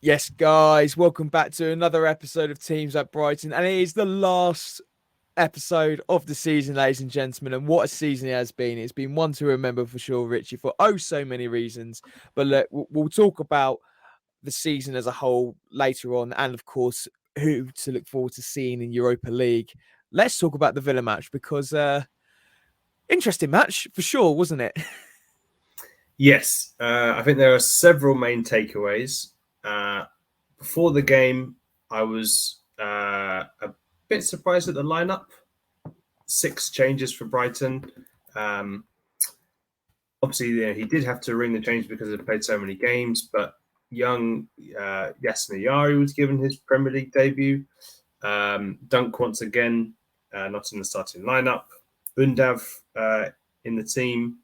Yes, guys, welcome back to another episode of Teams at Brighton, and it is the last episode of the season, ladies and gentlemen. And what a season it has been! It's been one to remember for sure, Richie, for oh so many reasons. But look, we'll talk about the season as a whole later on, and of course, who to look forward to seeing in Europa League. Let's talk about the Villa match because interesting match for sure, wasn't it? Yes, I think there are several main takeaways. Before the game, I was a bit surprised at the lineup. 6 changes for Brighton. Obviously, he did have to ring the change because he played so many games, but young Yasin Ayari was given his Premier League debut. Dunk once again, not in the starting lineup. Undav in the team.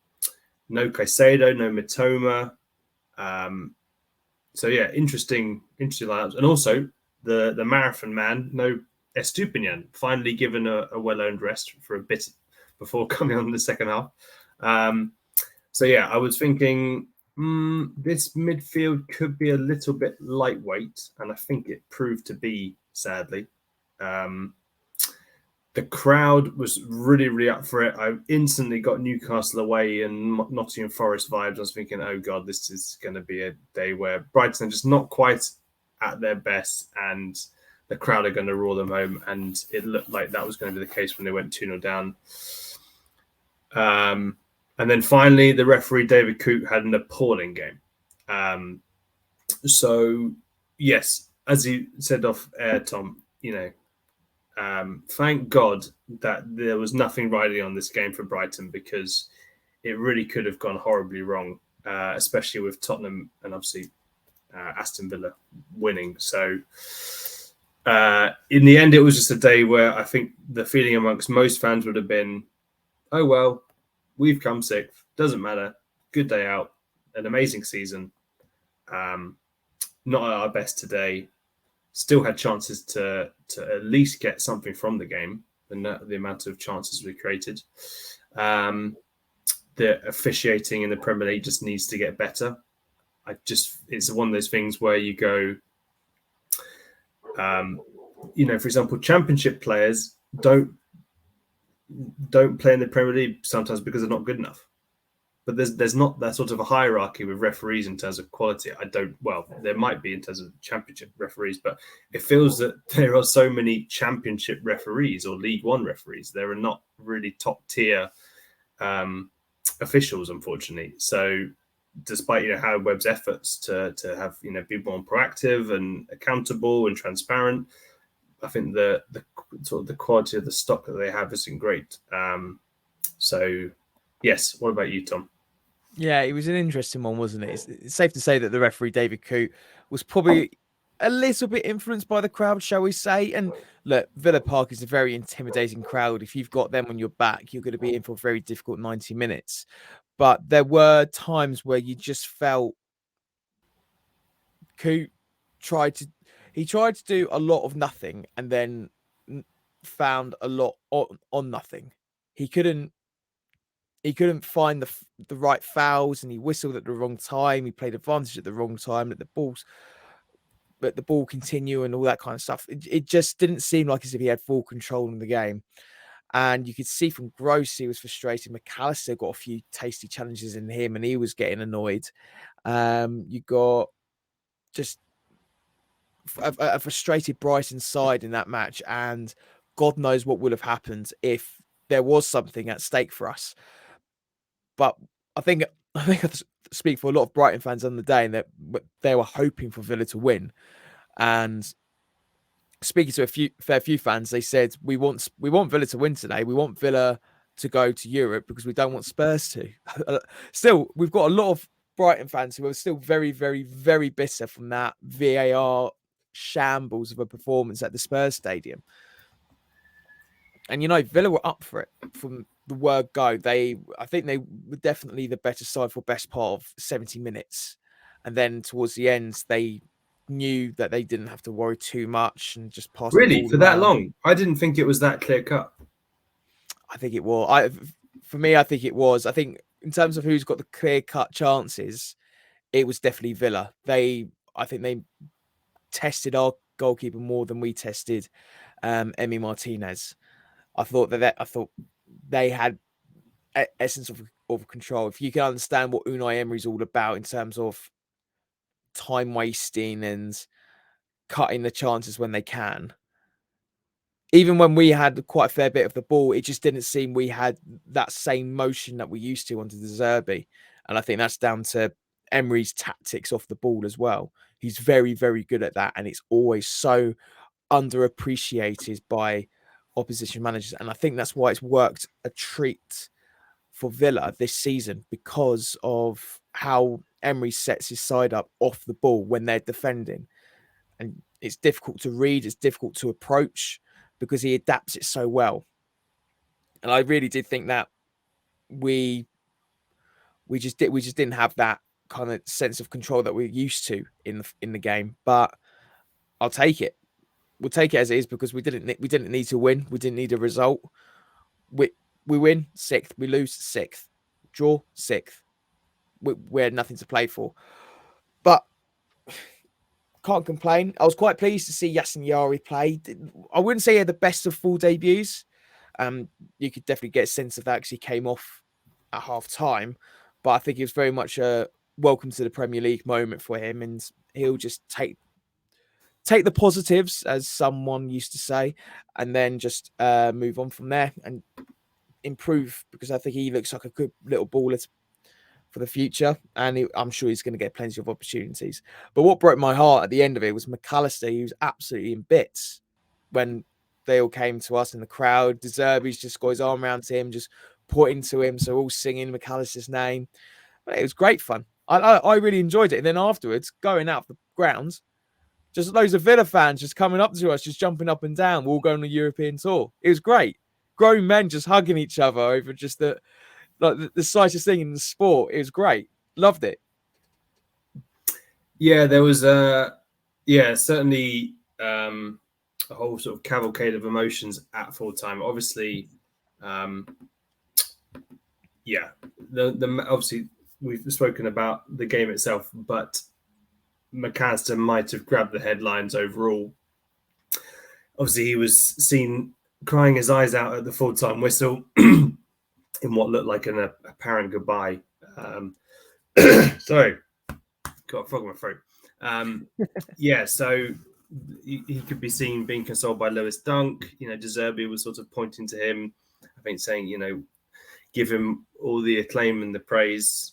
No Caicedo, no Mitoma. So yeah, interesting lineups. And also the marathon man, no Estupinian, finally given a well-earned rest for a bit before coming on in the second half. So yeah, I was thinking this midfield could be a little bit lightweight, and I think it proved to be, sadly. The crowd was really up for it. I instantly got Newcastle away and Nottingham Forest vibes. I was thinking, oh God, this is going to be a day where Brighton are just not quite at their best and the crowd are going to roar them home. And it looked like that was going to be the case when they went 2-0 down. And then finally, the referee, David Coote, had an appalling game. So, yes, as you said off air, Tom, thank God that there was nothing riding on this game for Brighton because it really could have gone horribly wrong, especially with Tottenham and obviously Aston Villa winning. So in the end, it was just a day where I think the feeling amongst most fans would have been, oh, well, we've come sixth. Doesn't matter. Good day out. An amazing season. Not at our best today. Still had chances to at least get something from the game, and the amount of chances we created. The officiating in the Premier League just needs to get better. It's one of those things where you go, for example, Championship players don't play in the Premier League sometimes because they're not good enough. But there's not that sort of a hierarchy with referees in terms of quality. There might be in terms of Championship referees, but it feels that there are so many Championship referees or League One referees. There are not really top tier officials, unfortunately. So despite Howard Webb's efforts to have be more proactive and accountable and transparent, I think the sort of the quality of the stock that they have isn't great. So yes, what about you, Tom? Yeah, it was an interesting one, wasn't it? It's safe to say that the referee, David Coote, was probably a little bit influenced by the crowd, shall we say. And look, Villa Park is a very intimidating crowd. If you've got them on your back, you're going to be in for a very difficult 90 minutes. But there were times where you just felt Coote tried to do a lot of nothing and then found a lot on nothing. He couldn't find the right fouls, and he whistled at the wrong time. He played advantage at the wrong time. Let the ball continue and all that kind of stuff. It just didn't seem like as if he had full control in the game. And you could see from Gross, he was frustrated. McAllister got a few tasty challenges in him, and he was getting annoyed. You got just a frustrated Brighton side in that match, and God knows what would have happened if there was something at stake for us. But I think I speak for a lot of Brighton fans on the day, and that they were hoping for Villa to win. And speaking to a fair few fans, they said we want Villa to win today. We want Villa to go to Europe because we don't want Spurs to. Still, we've got a lot of Brighton fans who are still very, very, very bitter from that VAR shambles of a performance at the Spurs stadium. And Villa were up for it from the word go. I think they were definitely the better side for best part of 70 minutes. And then towards the end, they knew that they didn't have to worry too much and just pass the ball for around. that long? I didn't think it was that clear cut. I think it was. For me, I think it was. I think in terms of who's got the clear cut chances, it was definitely Villa. I think they tested our goalkeeper more than we tested Emi Martinez. I thought they had essence of control. If you can understand what Unai Emery's all about in terms of time wasting and cutting the chances when they can. Even when we had quite a fair bit of the ball, it just didn't seem we had that same motion that we used to under the Zerbi. And I think that's down to Emery's tactics off the ball as well. He's very, very good at that. And it's always so underappreciated by opposition managers. And I think that's why it's worked a treat for Villa this season, because of how Emery sets his side up off the ball when they're defending. And it's difficult to read, it's difficult to approach, because he adapts it so well. And I really did think that we just didn't have that kind of sense of control that we're used to in the game. But I'll take it. We'll take it as it is, because we didn't need to win. We didn't need a result. We win 6th, we lose 6th, draw 6th. We had nothing to play for. But can't complain. I was quite pleased to see Yasin Yari play. I wouldn't say he had the best of full debuts. You could definitely get a sense of that because he came off at half time. But I think it was very much a welcome to the Premier League moment for him, and he'll just take the positives, as someone used to say, and then just move on from there and improve, because I think he looks like a good little baller for the future, and I'm sure he's going to get plenty of opportunities. But what broke my heart at the end of it was McAllister. He was absolutely in bits when they all came to us in the crowd. De Zerbi's just got his arm around him, just pointing to him, so all singing McAllister's name. But it was great fun. I really enjoyed it. And then afterwards, going out of the grounds, just loads of Villa fans just coming up to us, just jumping up and down. We're all going on a European tour. It was great. Grown men just hugging each other over just the slightest thing in the sport. It was great. Loved it. Yeah, there was certainly a whole sort of cavalcade of emotions at full time. Obviously, obviously we've spoken about the game itself, but McAllister might have grabbed the headlines overall. Obviously, he was seen crying his eyes out at the full-time whistle in what looked like an apparent goodbye. Sorry, got a frog in my throat. So he could be seen being consoled by Lewis Dunk. De Zerbi was sort of pointing to him, I think, saying, give him all the acclaim and the praise.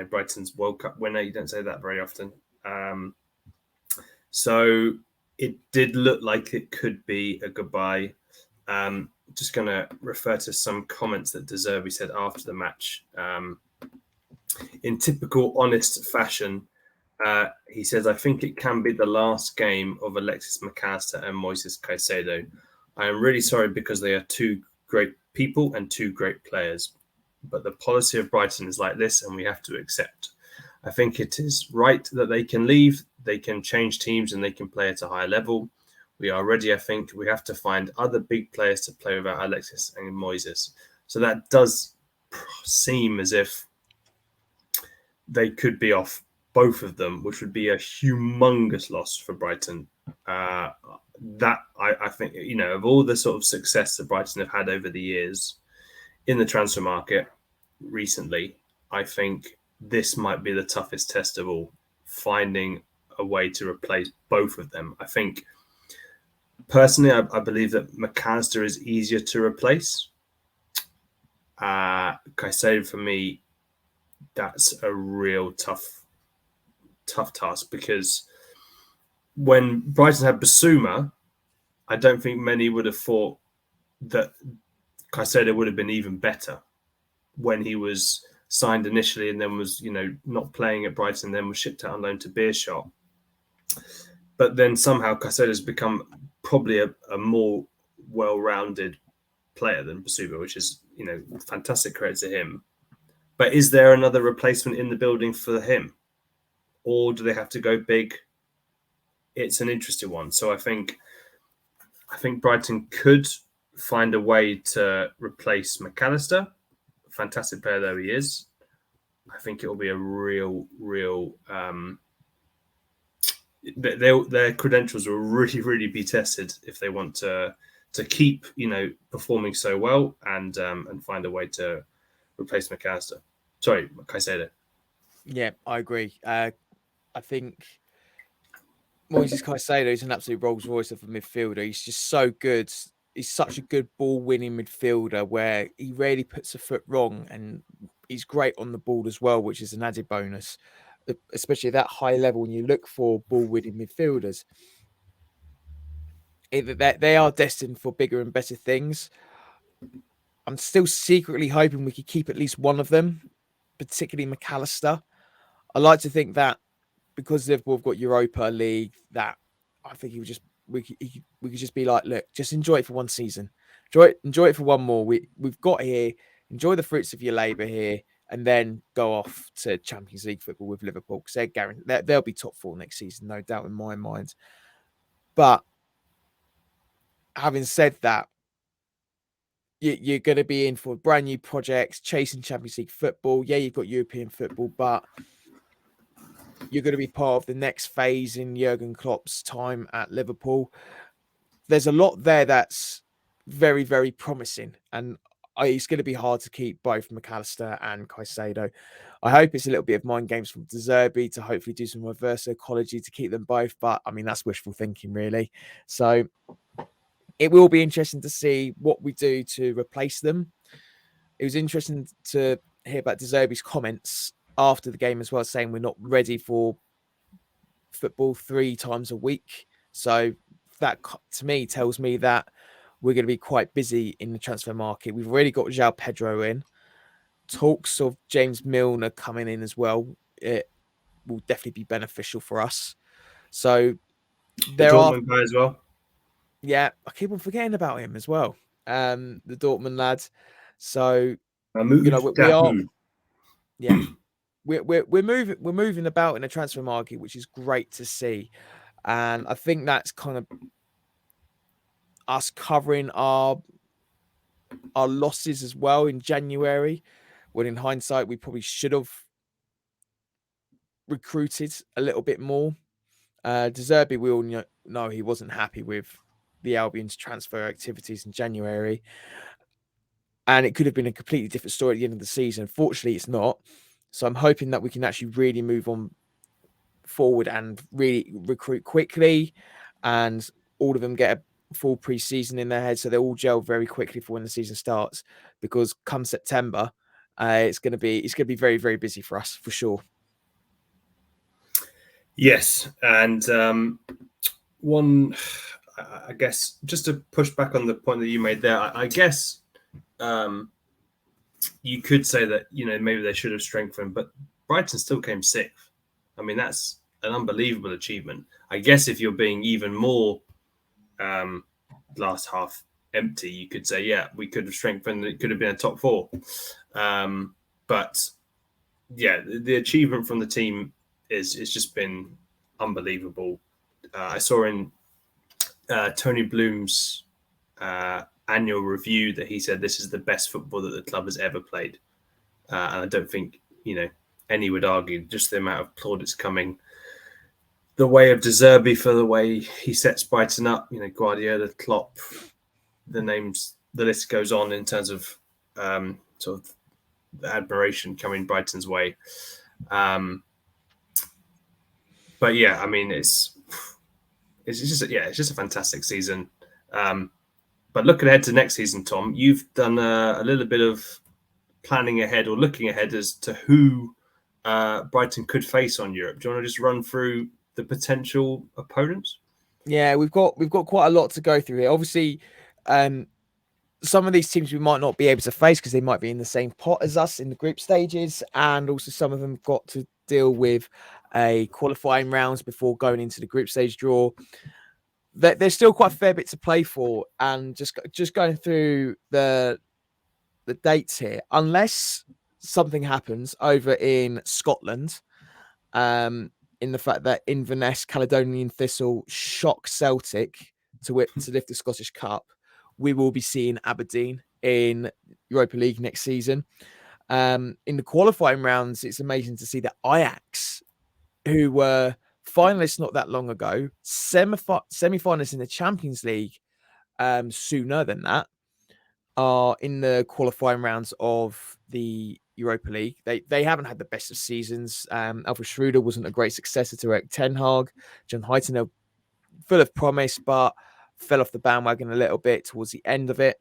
Brighton's World Cup winner. You don't say that very often. So it did look like it could be a goodbye. Just going to refer to some comments that De Zerbi said after the match. In typical honest fashion, he says, "I think it can be the last game of Alexis McAllister and Moises Caicedo. I am really sorry because they are two great people and two great players. But the policy of Brighton is like this, and we have to accept. I think it is right that they can leave, they can change teams, and they can play at a higher level. We are ready, I think. We have to find other big players to play without Alexis and Moises." So that does seem as if they could be off both of them, which would be a humongous loss for Brighton. I think, of all the sort of success that Brighton have had over the years in the transfer market recently, I think this might be the toughest test of all, finding a way to replace both of them. I think, personally, I believe that McAllister is easier to replace. Caicedo, for me, that's a real tough task, because when Brighton had Basuma, I don't think many would have thought that Caicedo would have been even better when he was signed initially and then was, not playing at Brighton, then was shipped out on loan to Beershot. But then somehow Caicedo has become probably a more well-rounded player than Basuma, which is, fantastic credit to him. But is there another replacement in the building for him? Or do they have to go big? It's an interesting one. So I think Brighton could find a way to replace McAllister. Fantastic player though he is. I think it will be a real their credentials will really, really be tested if they want to keep performing so well and find a way to replace McAllister. Sorry, Caicedo. Yeah, I agree. I think Moises Caicedo is an absolute Rolls Royce of a midfielder. He's just so good. He's such a good ball winning midfielder where he rarely puts a foot wrong, and he's great on the ball as well, which is an added bonus, especially at that high level when you look for ball winning midfielders. They are destined for bigger and better things. I'm still secretly hoping we could keep at least one of them, particularly McAllister. I like to think that because Liverpool have got Europa League, that I think we could just be like, look, just enjoy it for one season, enjoy it for one more. We've got here, enjoy the fruits of your labour here, and then go off to Champions League football with Liverpool because they're guaranteed they'll be top four next season, no doubt in my mind. But having said that, you're going to be in for brand new projects, chasing Champions League football. Yeah, you've got European football, but you're going to be part of the next phase in Jurgen Klopp's time at Liverpool. There's a lot there that's very, very promising, and it's going to be hard to keep both McAllister and Caicedo. I hope it's a little bit of mind games from De Zerbi to hopefully do some reverse psychology to keep them both, but I mean, that's wishful thinking, really. So it will be interesting to see what we do to replace them. It was interesting to hear about De Zerbi's comments after the game as well, saying we're not ready for football 3 times a week. So that to me tells me that we're going to be quite busy in the transfer market. We've already got João Pedro in. Talks of James Milner coming in as well. It will definitely be beneficial for us. So The there are, Dortmund guy as well. yeah, I keep on forgetting about him as well. The Dortmund lad. So Mahmoud we are, Dahoud. yeah, we're moving about in the transfer market, which is great to see. And I think that's kind of us covering our losses as well in January, when in hindsight we probably should have recruited a little bit more. De Zerbi, we all know he wasn't happy with the Albion's transfer activities in January, and it could have been a completely different story at the end of the season. Fortunately, it's not. So I'm hoping that we can actually really move on forward and really recruit quickly, and all of them get a full pre-season in their head, so they all gel very quickly for when the season starts. Because come September, it's going to be very, very busy for us for sure. Yes, and one, I guess, just to push back on the point that you made there, I guess you could say that maybe they should have strengthened, but Brighton still came 6th. I mean, that's an unbelievable achievement. I guess if you're being even more glass half empty, you could say, yeah, we could have strengthened. It could have been a top 4. But yeah, the achievement from the team is just been unbelievable. I saw in Tony Bloom's annual review that he said this is the best football that the club has ever played. And I don't think, any would argue just the amount of plaudits coming the way of De Zerbi for the way he sets Brighton up, Guardiola, Klopp, the list goes on in terms of sort of the admiration coming Brighton's way. But yeah, I mean, it's just a fantastic season. But looking ahead to next season, Tom, you've done a little bit of planning ahead or looking ahead as to who Brighton could face on Europe. Do you want to just run through the potential opponents? Yeah, we've got quite a lot to go through here. Obviously, some of these teams we might not be able to face because they might be in the same pot as us in the group stages, and also some of them got to deal with a qualifying rounds before going into the group stage draw. There's still quite a fair bit to play for, and just going through the dates here, unless something happens over in Scotland, in the fact that Inverness Caledonian Thistle shock Celtic to lift the Scottish Cup, we will be seeing Aberdeen in Europa League next season. In the qualifying rounds, it's amazing to see that Ajax, who were finalists not that long ago, semi-finalists in the Champions League sooner than that, are in the qualifying rounds of the Europa League. They haven't had the best of seasons. Alfred Schroeder wasn't a great successor to Erik Ten Hag. John Heighton are full of promise, but fell off the bandwagon a little bit towards the end of it.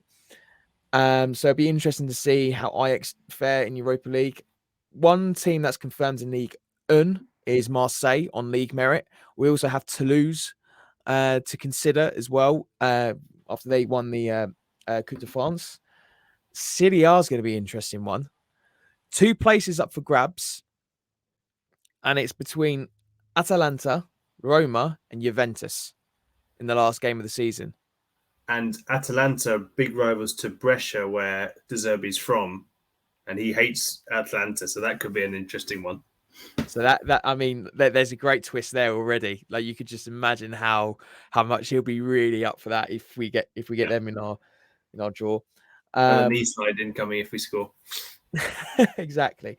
So it'd be interesting to see how Ajax fare in Europa League. One team that's confirmed in League 1 is Marseille on league merit. We also have Toulouse to consider as well after they won the Coupe de France. Serie A is going to be an interesting one. 2 places up for grabs, and it's between Atalanta, Roma, and Juventus in the last game of the season. And Atalanta, big rivals to Brescia, where De Zerbi's from, and he hates Atalanta, so that could be an interesting one. So there's a great twist there already. Like, you could just imagine how much he'll be really up for that if we get them in our draw. And a knee slide incoming if we score. Exactly.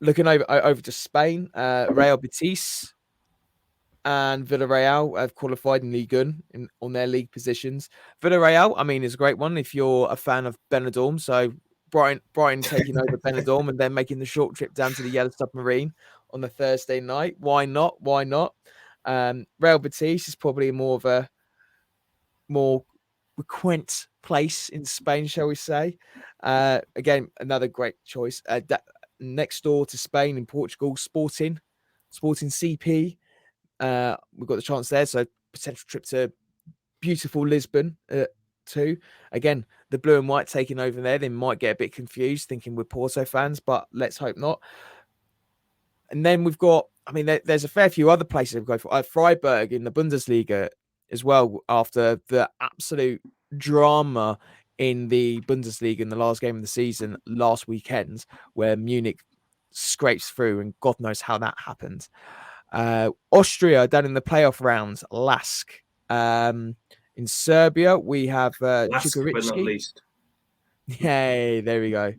Looking over to Spain, Real Betis and Villarreal have qualified in Ligue 1 on their league positions. Villarreal, is a great one if you're a fan of Benidorm. So Brighton taking over Benidorm and then making the short trip down to the Yellow Submarine on the Thursday night. Why not? Real Betis is probably more frequent place in Spain, shall we say. Again, another great choice. Next door to Spain in Portugal, Sporting CP. We've got the chance there, so potential trip to beautiful Lisbon too. Again, the blue and white taking over there. They might get a bit confused thinking we're Porto fans, but let's hope not. And then we've got, there's a fair few other places we've got for. Freiburg in the Bundesliga as well, after the absolute drama in the Bundesliga in the last game of the season last weekend, where Munich scrapes through, and God knows how that happened. Austria down in the playoff rounds, Lask. In Serbia, we have Last but not Čukarički. least. Yay, there we go.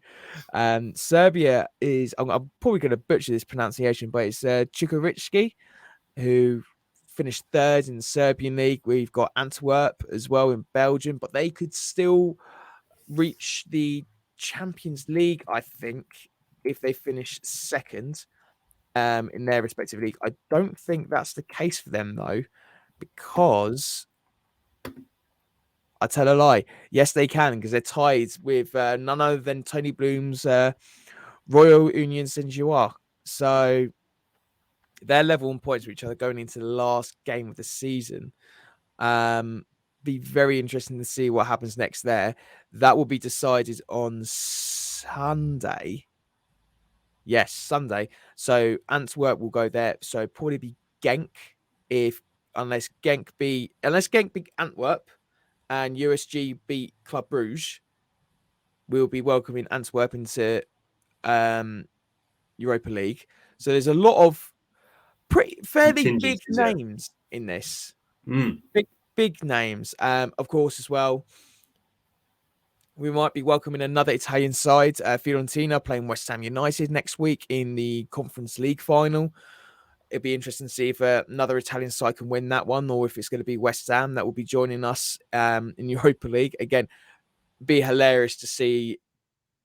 Serbia is, I'm probably going to butcher this pronunciation, but it's Čukarički, who finished 3rd in the Serbian league. We've got Antwerp as well in Belgium, but they could still reach the Champions League, I think, if they finish 2nd in their respective league. I don't think that's the case for them, though, because I tell a lie. Yes, they can, because they're tied with none other than Tony Bloom's Royal Union Saint-Gilloise. So they're level on points with each other going into the last game of the season. Be very interesting to see what happens next there. That will be decided on Sunday. Yes, Sunday. So Antwerp will go there. So probably be Genk unless Genk beat Antwerp and USG beat Club Brugge. We'll be welcoming Antwerp into Europa League. So there's a lot of fairly big names in this. Big names. Of course, as well, we might be welcoming another Italian side, Fiorentina, playing West Ham United next week in the Conference League final. It'd be interesting to see if another Italian side can win that one, or if it's going to be West Ham that will be joining us in Europa League. Again, be hilarious to see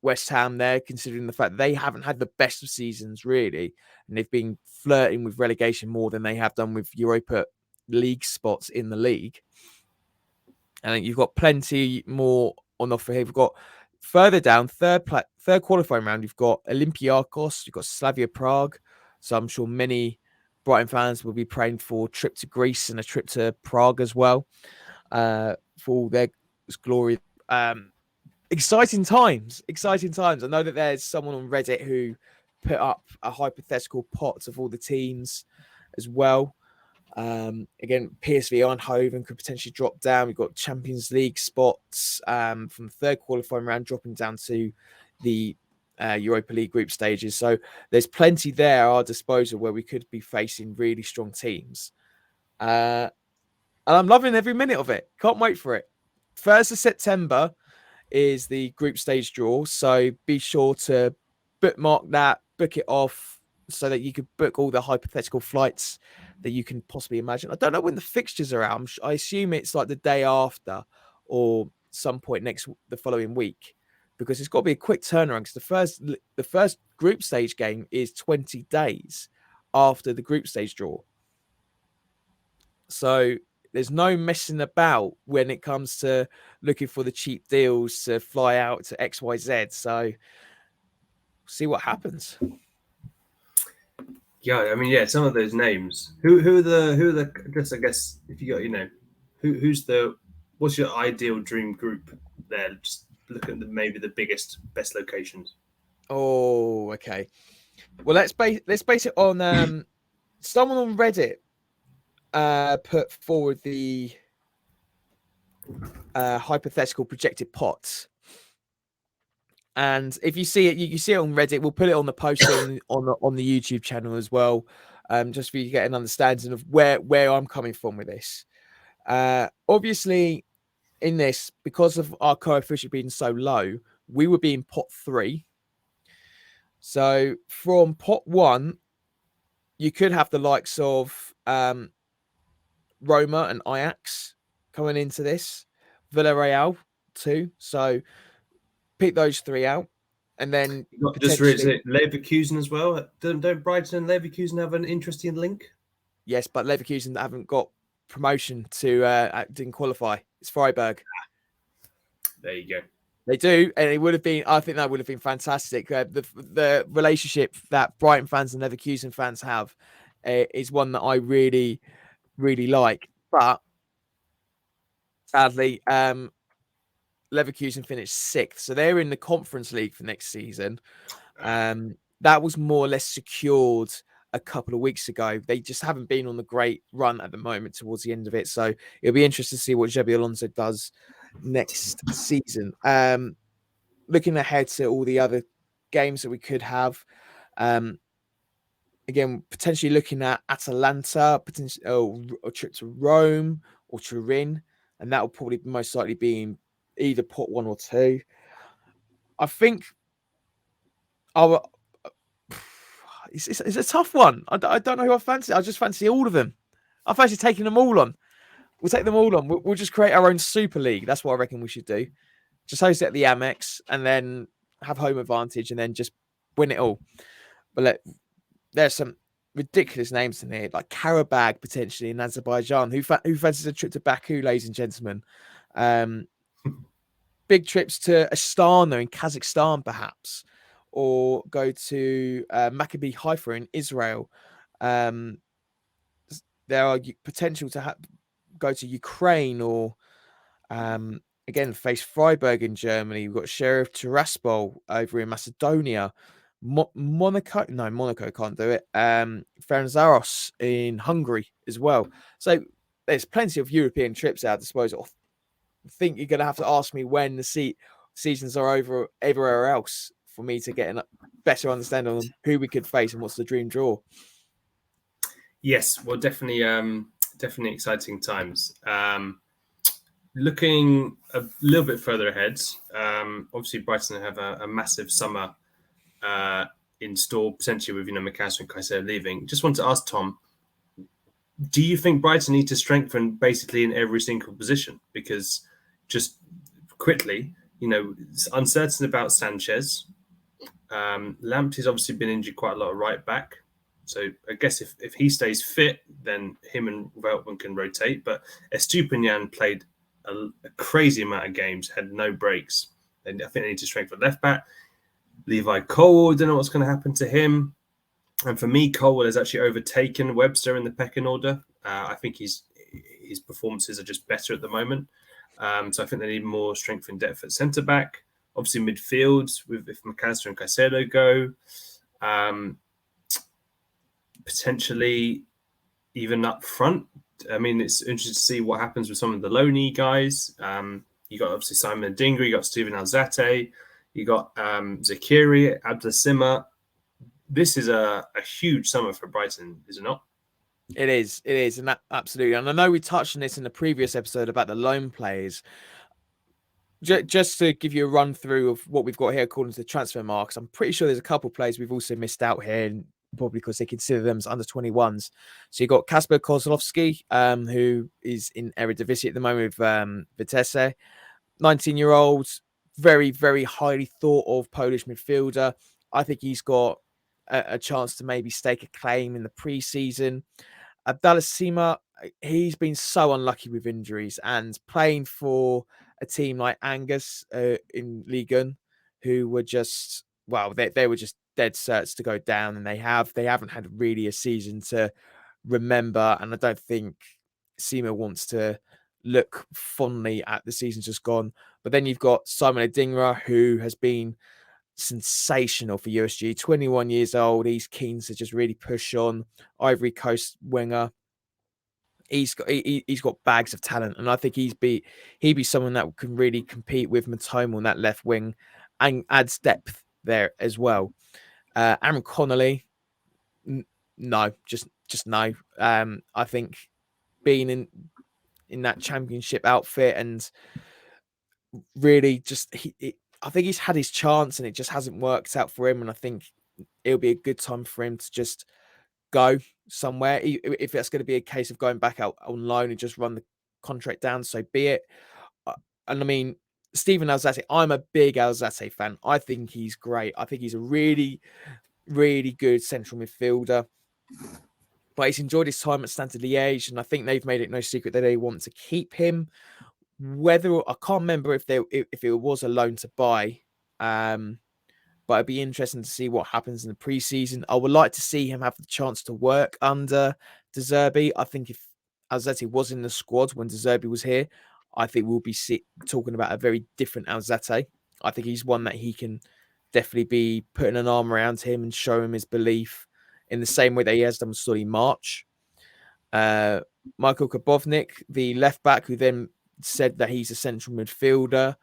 West Ham there, considering the fact that they haven't had the best of seasons, really, and they've been flirting with relegation more than they have done with Europa League spots in the league. I think you've got plenty more on offer here. We've got further down, third qualifying round, you've got Olympiacos, you've got Slavia Prague. So I'm sure many Brighton fans will be praying for a trip to Greece and a trip to Prague as well, for all their glory. Exciting times. I know that there's someone on Reddit who put up a hypothetical pot of all the teams as well. Again, PSV Eindhoven could potentially drop down. We've got Champions League spots from the third qualifying round dropping down to the Europa League group stages. So there's plenty there at our disposal where we could be facing really strong teams. And I'm loving every minute of it. Can't wait for it. 1st of September is the group stage draw. So be sure to bookmark that, book it off so that you could book all the hypothetical flights that you can possibly imagine. I don't know when the fixtures are out. I assume it's like the day after or some point the following week, because it's got to be a quick turnaround. Because the first group stage game is 20 days after the group stage draw, so there's no messing about when it comes to looking for the cheap deals to fly out to XYZ. So see what happens. Yeah, I mean, yeah, some of those names. Who are the? Just I guess if you got who's the? What's your ideal dream group there? Just look at maybe the biggest, best locations. Oh, okay. Well, let's base it on someone on Reddit put forward the hypothetical projected pots. And if you see it, you see it on Reddit. We'll put it on the post on the YouTube channel as well, just for you to get an understanding of where I'm coming from with this. Obviously, in this, because of our coefficient being so low, we would be in pot 3. So from pot 1, you could have the likes of Roma and Ajax coming into this, Villarreal too. So pick those 3 out, and then Not just really Leverkusen as well. Don't Brighton and Leverkusen have an interesting link? Yes, but Leverkusen haven't got promotion to didn't qualify. It's Freiburg. There you go. They do, and it would have been. I think that would have been fantastic. The relationship that Brighton fans and Leverkusen fans have is one that I really, really like. But sadly, Leverkusen finished 6th, so they're in the Conference League for next season. That was more or less secured a couple of weeks ago. They just haven't been on the great run at the moment towards the end of it. So it'll be interesting to see what Xabi Alonso does next season. Looking ahead to all the other games that we could have, again, potentially looking at Atalanta, potentially a trip to Rome or Turin, and that will probably most likely be in either pot 1 or 2. I think our it's a tough one. I don't know who I fancy. I just fancy all of them. I fancy taking them all on. We'll take them all on. We'll just create our own Super League. That's what I reckon we should do. Just host it at the Amex and then have home advantage and then just win it all. But there's some ridiculous names in here, like Karabag potentially in Azerbaijan. Who fancies a trip to Baku, ladies and gentlemen? Big trips to Astana in Kazakhstan, perhaps, or go to Maccabi Haifa in Israel. There are potential to go to Ukraine or again face Freiburg in Germany. We've got Sheriff Tiraspol over in Macedonia. Monaco can't do it. Ferencváros in Hungary as well. So there's plenty of European trips at disposal. I think you're going to have to ask me when the seasons are over everywhere else for me to get a better understanding on who we could face and what's the dream draw. Yes, well, definitely exciting times. Looking a little bit further ahead, obviously Brighton have a massive summer in store, potentially with McAllister and Caicedo leaving. Just want to ask Tom, do you think Brighton need to strengthen basically in every single position? Because just quickly, it's uncertain about Sanchez. Lamptey's obviously been injured quite a lot of right back. So I guess if he stays fit, then him and Veltman can rotate. But Estupiñán played a crazy amount of games, had no breaks. And I think they need to strengthen left back. Levi Colwill, don't know what's going to happen to him. And for me, Colwill has actually overtaken Webster in the pecking order. I think his performances are just better at the moment. So I think they need more strength and depth at centre back. Obviously, midfield, if McAllister and Caicedo go. Potentially even up front. I mean, it's interesting to see what happens with some of the loanee guys. You got obviously Simon Adingra, you got Steven Alzate, you got Zakiri, Abdesima. This is a huge summer for Brighton, is it not? It is, and that absolutely. And I know we touched on this in the previous episode about the loan players. Just to give you a run through of what we've got here according to the transfer marks, I'm pretty sure there's a couple of players we've also missed out here. And probably because they consider them as under 21s. So you've got Kasper Kozlowski, who is in Eredivisie at the moment with Vitesse, 19-year-old, very, very highly thought of Polish midfielder. I think he's got a chance to maybe stake a claim in the pre-season. Abdallah Sima, he's been so unlucky with injuries, and playing for a team like Angus in Ligue 1, who were just, well, they were just dead certs to go down, and they haven't had really a season to remember. And I don't think Sima wants to look fondly at the season just gone. But then you've got Simon Adingra, who has been sensational for USG. 21 years old. He's keen to just really push on. Ivory Coast winger. He's got bags of talent, and I think he'd be someone that can really compete with Matoma on that left wing, and adds depth there as well. Aaron Connolly, no, just no. I think being in that championship outfit and really just I think he's had his chance and it just hasn't worked out for him, and I think it'll be a good time for him to just go somewhere. If that's going to be a case of going back out on loan and just run the contract down, so be it. And I mean, Steven Alzate, I'm a big Alzate fan. I think he's great. I think he's a really, really good central midfielder. But he's enjoyed his time at Stade Liège, and I think they've made it no secret that they want to keep him. Whether I can't remember if it was a loan to buy, but it'd be interesting to see what happens in the preseason. I would like to see him have the chance to work under De Zerbi. I think if Alzate was in the squad when De Zerbi was here, I think we'll be talking about a very different Alzate. I think he's one that he can definitely be putting an arm around him and show him his belief in the same way that he has done with Solly March. Michael Kabovnik, the left back, who then said that he's a central midfielder.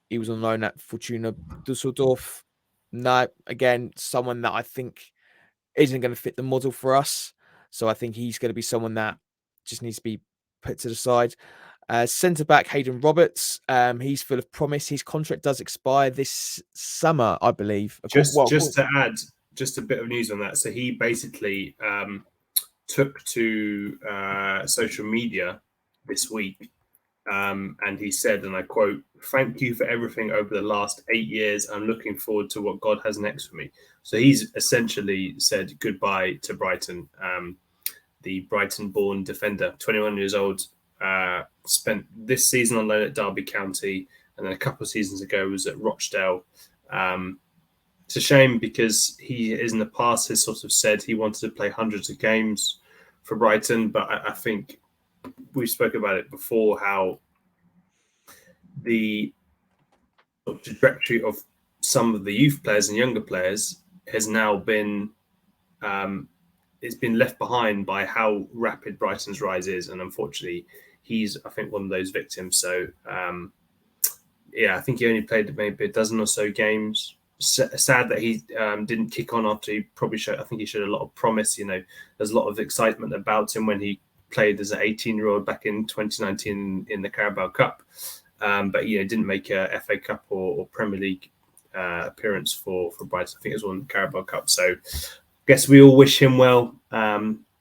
He was on loan at Fortuna Dusseldorf. No, again, someone that I think isn't going to fit the model for us. So I think he's going to be someone that just needs to be put to the side. Centre back Hayden Roberts. He's full of promise. His contract does expire this summer, I believe. Just to add, just a bit of news on that. So he basically took to social media this week, and he said, and I quote, "Thank you for everything over the last 8 years. I'm looking forward to what God has next for me." So he's essentially said goodbye to Brighton. The Brighton-born defender, 21 years old, spent this season on loan at Derby County, and then a couple of seasons ago was at Rochdale. It's a shame because he, in the past, has sort of said he wanted to play hundreds of games for Brighton, but I think we spoke about it before, how the trajectory of some of the youth players and younger players has now been it's been left behind by how rapid Brighton's rise is, and unfortunately he's, I think, one of those victims. So I think he only played maybe a dozen or so games. Sad that he didn't kick on after he probably showed. I think he showed a lot of promise. There's a lot of excitement about him when he played as an 18-year-old back in 2019 in the Carabao Cup, but didn't make a FA Cup or Premier League appearance for Brighton. I think it was on the Carabao Cup. So I guess we all wish him well.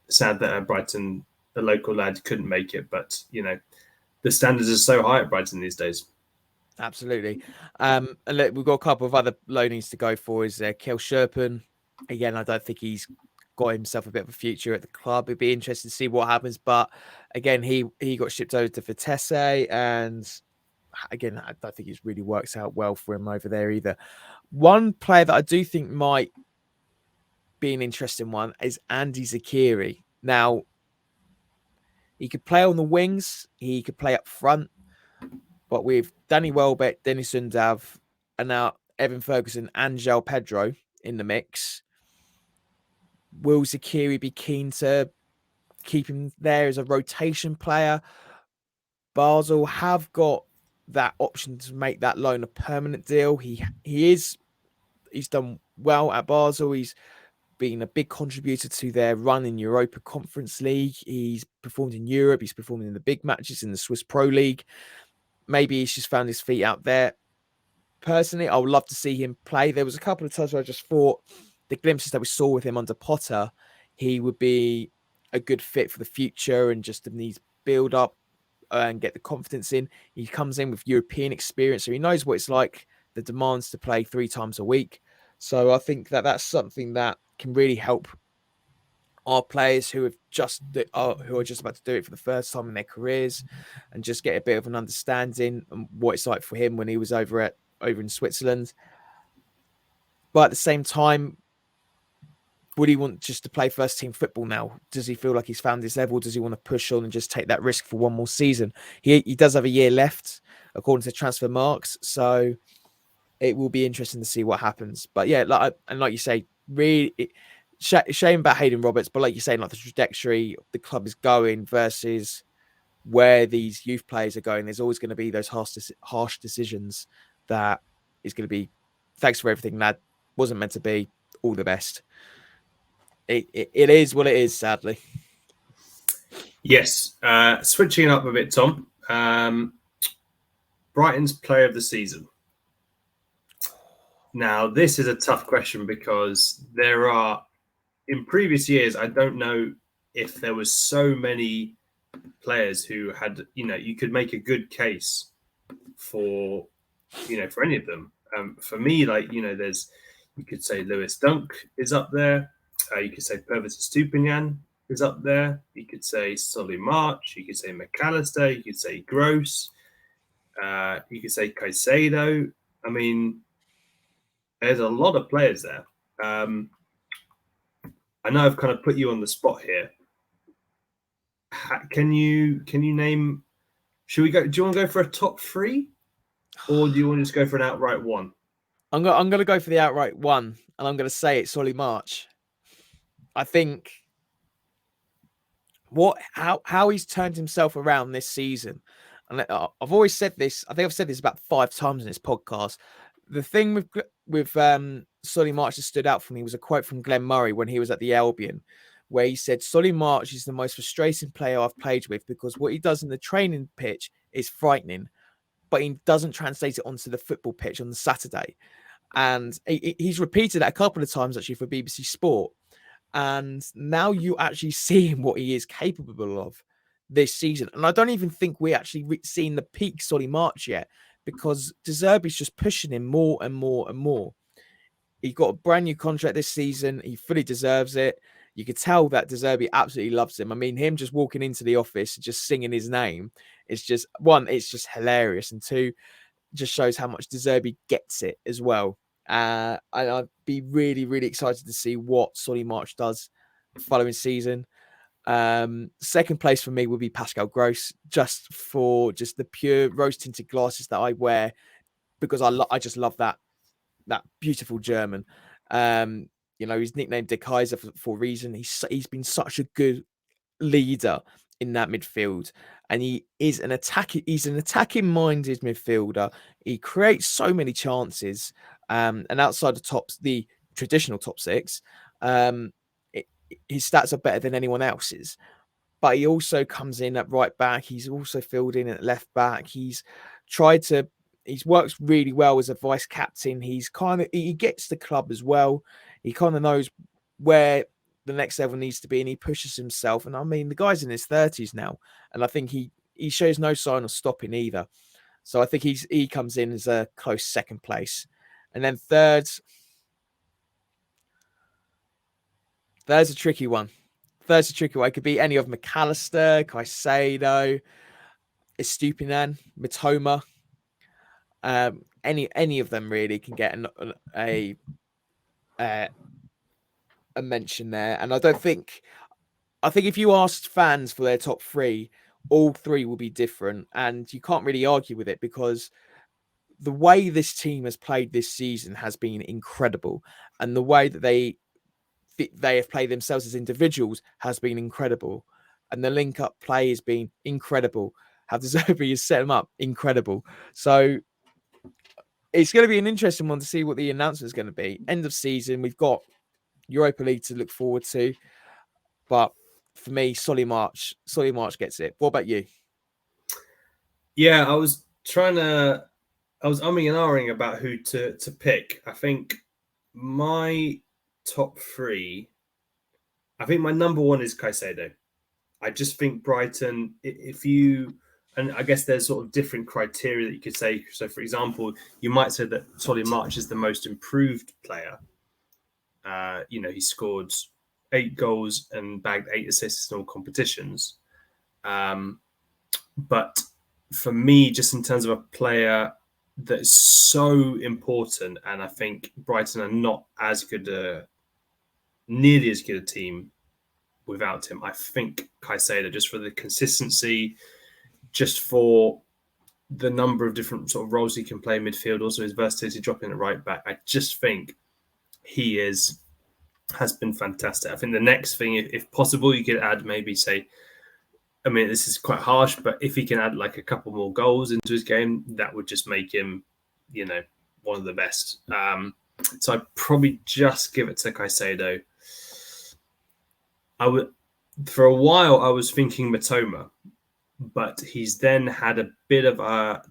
Sad that Brighton, the local lad, couldn't make it, but the standards are so high at Brighton these days. Absolutely. And look, we've got a couple of other loanings to go for. Is Kel Sherpen. Again, I don't think he's got himself a bit of a future at the club. It'd be interesting to see what happens. But again, he got shipped over to Vitesse, and again, I don't think it's really works out well for him over there either. One player that I do think might be an interesting one is Andy Zakiri. Now, he could play on the wings, he could play up front. But with Danny Welbeck, Denis Undav, and now Evan Ferguson and João Pedro in the mix, will Zakiri be keen to keep him there as a rotation player? Basel have got that option to make that loan a permanent deal. He's done well at Basel. He's been a big contributor to their run in Europa Conference League. He's performed in Europe. He's performed in the big matches in the Swiss Pro League. Maybe he's just found his feet out there. Personally, I would love to see him play. There was a couple of times where I just thought the glimpses that we saw with him under Potter, he would be a good fit for the future and just needs build up and get the confidence in. He comes in with European experience, so he knows what it's like, the demands to play 3 times a week. So I think that that's something that can really help our players who have who are just about to do it for the first time in their careers, and just get a bit of an understanding of what it's like for him when he was over in Switzerland. But at the same time, would he want just to play first team football now? Does he feel like he's found his level? Does he want to push on and just take that risk for one more season? He does have a year left, according to transfer marks. So it will be interesting to see what happens. But yeah, like you say, really shame about Hayden Roberts, but like you say, like the trajectory the club is going versus where these youth players are going, there's always going to be those harsh decisions that is going to be, thanks for everything, lad. Wasn't meant to be. All the best. It is what it is, sadly. Yes. Switching up a bit, Tom. Brighton's player of the season. Now, this is a tough question because there are, in previous years, I don't know if there was so many players who had, you could make a good case for, for any of them. For me, you could say Lewis Dunk is up there. You could say Pervis Stupinian is up there. You could say Solly March. You could say McAllister. You could say Gross. You could say Caicedo. I mean, there's a lot of players there. I know I've kind of put you on the spot here. Can you name? Should we go? Do you want to go for a top 3, or do you want to just go for an outright one? I'm gonna go for the outright one, and I'm gonna say it's Solly March. I think how he's turned himself around this season, and I've always said this. I think I've said this about 5 times in this podcast. The thing with Solly March that stood out for me was a quote from Glenn Murray when he was at the Albion, where he said, Solly March is the most frustrating player I've played with because what he does in the training pitch is frightening, but he doesn't translate it onto the football pitch on the Saturday. And he's repeated that a couple of times actually for BBC Sport. And now you actually see what he is capable of this season. And I don't even think we're actually seeing the peak Solly March yet, because De Zerbi's just pushing him more and more and more. He got a brand new contract this season. He fully deserves it. You could tell that De Zerbi absolutely loves him. I mean, him just walking into the office and just singing his name, it's just, one, it's just hilarious. And 2, just shows how much De Zerbi gets it as well. I'd be really, really excited to see what Solly March does the following season. Second place for me would be Pascal Gross, just for just the pure rose tinted glasses that I wear, because I just love that beautiful German. He's nicknamed De Kaiser for a reason. He's been such a good leader in that midfield, and he's an attacking minded midfielder. He creates so many chances, and outside the traditional top 6, his stats are better than anyone else's. But he also comes in at right back. He's also filled in at left back. He's worked really well as a vice captain. He gets the club as well. He kind of knows where the next level needs to be, and he pushes himself. And I mean, the guy's in his 30s now, and I think he shows no sign of stopping either. So I think he comes in as a close second place. And then third's a tricky one. It could be any of McAllister, Caicedo, Estupinan, Mitoma. Any of them really can get a mention there. And I think if you asked fans for their top 3, all 3 will be different, and you can't really argue with it, because the way this team has played this season has been incredible, and the way that they have played themselves as individuals has been incredible, and the link-up play has been incredible. How De Zerbi has set them up, incredible. So it's going to be an interesting one to see what the announcement is going to be. End of season, we've got Europa League to look forward to, but for me, Solly March gets it. What about you? Yeah, I was umming and ahhing about who to pick. I think my top three, I think my number one is Caicedo. I just think Brighton, if you, and I guess there's sort of different criteria that you could say. So, for example, you might say that Solly March is the most improved player. He scored 8 goals and bagged 8 assists in all competitions. But for me, just in terms of a player that's so important, and I think Brighton are not as good, nearly as good a team without him. I think Caicedo, just for the consistency, just for the number of different sort of roles he can play in midfield, also his versatility dropping at right back. I just think he has been fantastic. I think the next thing, if possible, you could add maybe say, I mean, this is quite harsh, but if he can add like a couple more goals into his game, that would just make him, one of the best. So I'd probably just give it to Caicedo. For a while, I was thinking Matoma, but he's then had a bit of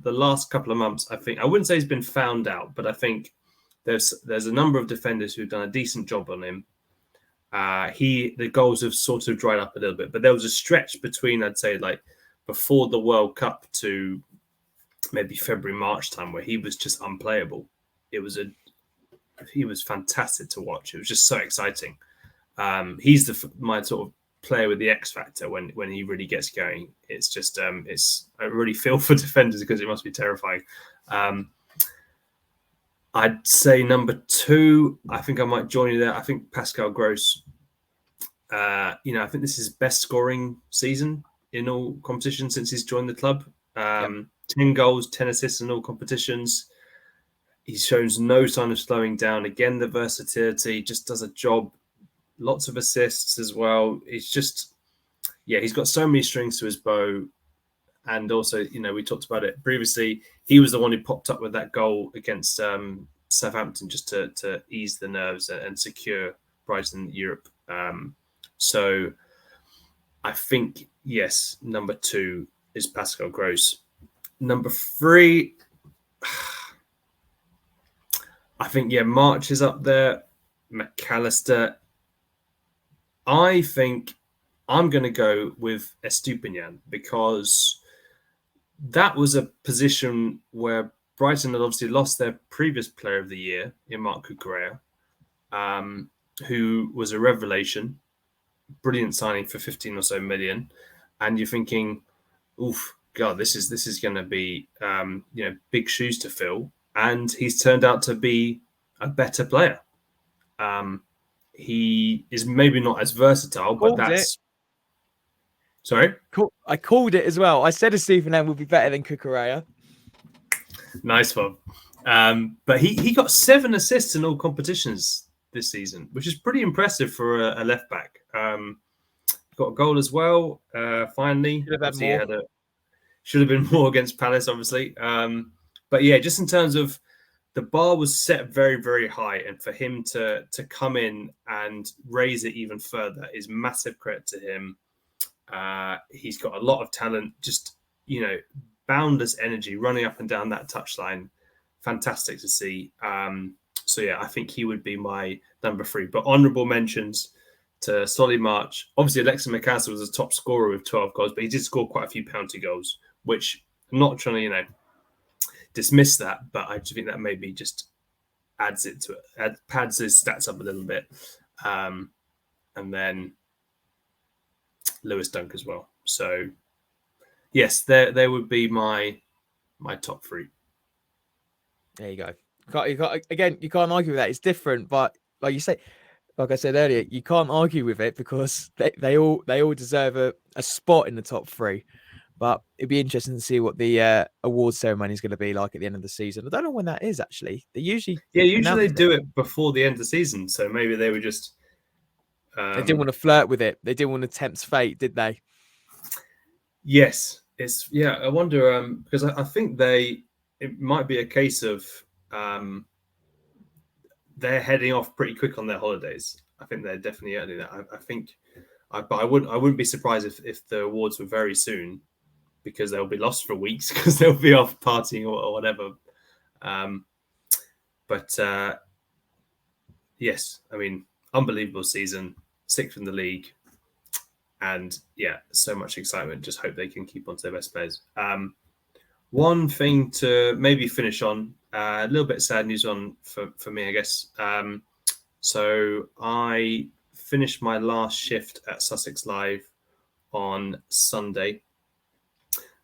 the last couple of months. I think I wouldn't say he's been found out, but I think there's a number of defenders who've done a decent job on him. The goals have sort of dried up a little bit, but there was a stretch between, I'd say, like before the World Cup to maybe February, March time where he was just unplayable. He was fantastic to watch. It was just so exciting. He's my sort of player with the X factor when he really gets going. It's just I really feel for defenders because it must be terrifying. I'd say number 2. I think I might join you there. I think Pascal Gross. I think this is his best scoring season in all competitions since he's joined the club. 10 goals, 10 assists in all competitions. He shows no sign of slowing down. Again, the versatility, just does a job. Lots of assists as well. It's just, he's got so many strings to his bow. And also, we talked about it previously. He was the one who popped up with that goal against Southampton just to ease the nerves and secure Brighton Europe. So I think, yes, number 2 is Pascal Gross. Number 3, I think, March is up there. McAllister. I think I'm going to go with Estupiñán because that was a position where Brighton had obviously lost their previous player of the year in Marc Cucurella, who was a revelation, brilliant signing for 15 or so million. And you're thinking, oof, God, this is going to be big shoes to fill. And he's turned out to be a better player. He is maybe not as versatile, but that's... Sorry? I called it as well. I said Estupiñán would be better than Cucurella. Nice one. But he got 7 assists in all competitions this season, which is pretty impressive for a left back. Got a goal as well. Finally, should have been more against Palace, obviously. But just in terms of the bar was set very, very high, and for him to come in and raise it even further is massive credit to him. He's got a lot of talent, just boundless energy running up and down that touchline. Fantastic to see. I think he would be my number 3. But honourable mentions to Solly March. Obviously, Alexis McAllister was a top scorer with 12 goals, but he did score quite a few penalty goals, which I'm not trying to, dismiss that, but I just think that maybe just adds it to it, pads his stats up a little bit. And then Lewis Dunk as well. So, yes, there would be my top 3. There you go. You can't argue with that. It's different, but like I said earlier, you can't argue with it because they all deserve a spot in the top 3. But it'd be interesting to see what the awards ceremony is going to be like at the end of the season. I don't know when that is actually. They usually they do it before the end of the season. So maybe they were just they didn't want to flirt with it. They didn't want to tempt fate, did they? Yes, I wonder because I think it might be a case of they're heading off pretty quick on their holidays. I think they're definitely early that. I think, but I wouldn't be surprised if the awards were very soon, because they'll be lost for weeks because they'll be off partying or whatever. Yes, I mean, unbelievable season, 6th in the league, and yeah, so much excitement. Just hope they can keep on to their best players. One thing to maybe finish on, a little bit sad news on for me, I guess. So I finished my last shift at Sussex Live on Sunday.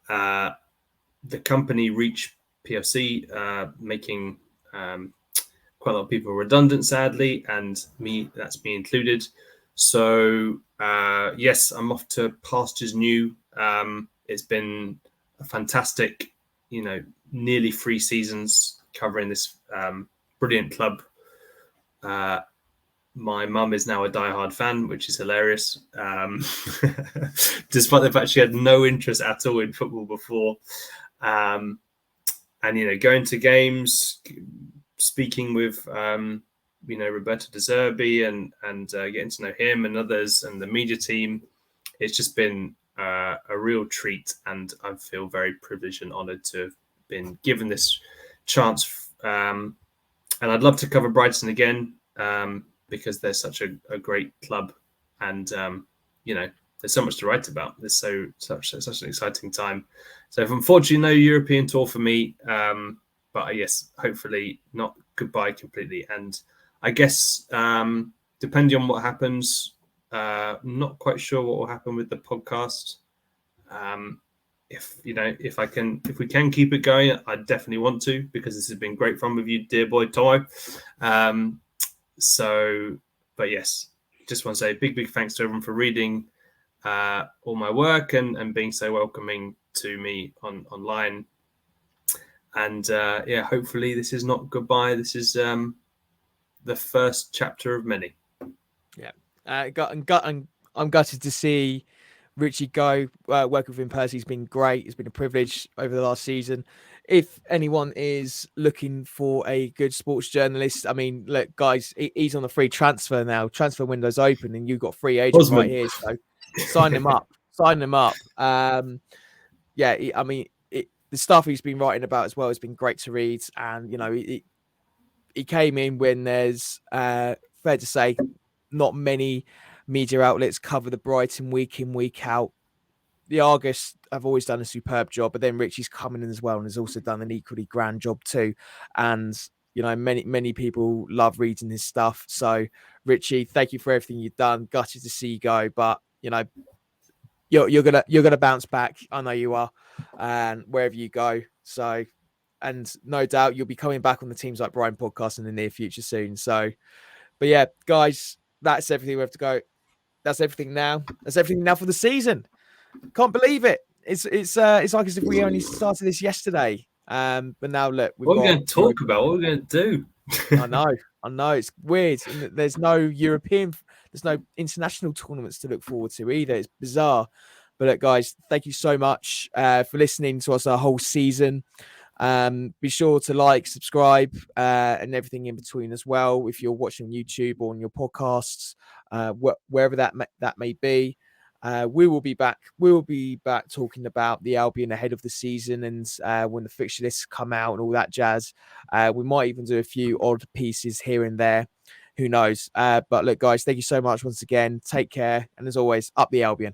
The company Reach PLC, making quite a lot of people redundant, sadly, and that's me included. So yes, I'm off to pastures new. It's been a fantastic, nearly 3 seasons covering this brilliant club. My mum is now a diehard fan, which is hilarious. Despite the fact she had no interest at all in football before. And, going to games, speaking with, Roberto De Zerbi and getting to know him and others and the media team, it's just been a real treat. And I feel very privileged and honoured to have been given this chance. And I'd love to cover Brighton again because they're such a great club. And, there's so much to write about. There's such an exciting time. So unfortunately, no European tour for me. But yes, hopefully not goodbye completely. And I guess depending on what happens, not quite sure what will happen with the podcast. If we can keep it going, I definitely want to, because this has been great fun with you, dear boy Tomo. But yes, just want to say big thanks to everyone for reading all my work and being so welcoming to me online. And hopefully this is not goodbye. This is the first chapter of many. Yeah, I'm gutted to see Richie go. Working with him personally has been great. It's been a privilege over the last season. If anyone is looking for a good sports journalist, I mean, look, guys, he's on a free transfer now. Transfer window's open, and you've got free agent Osman. right here. So sign him up. Sign him up. The stuff he's been writing about as well has been great to read. And he came in when there's fair to say not many media outlets cover the Brighton week in, week out. The Argus have always done a superb job, but then Richie's coming in as well and has also done an equally grand job too. And many people love reading his stuff. So Richie, thank you for everything you've done. Gutted to see you go, but you're gonna bounce back. I know you are, and wherever you go. So, and no doubt you'll be coming back on the Teams Like Brian podcast in the near future soon. So, but yeah, guys, that's everything we have to go. That's everything now. That's everything now for the season. Can't believe it. It's like as if we only started this yesterday. But now look, what are we going to talk about? What are we going to do? I know. It's weird. And there's no international tournaments to look forward to either. It's bizarre. But look, guys, thank you so much for listening to us our whole season. Be sure to like, subscribe, and everything in between as well. If you're watching on YouTube or on your podcasts, wherever that may be. We will be back. We will be back talking about the Albion ahead of the season and when the fixture lists come out and all that jazz. We might even do a few odd pieces here and there. Who knows? But look, guys, thank you so much once again. Take care. And as always, up the Albion.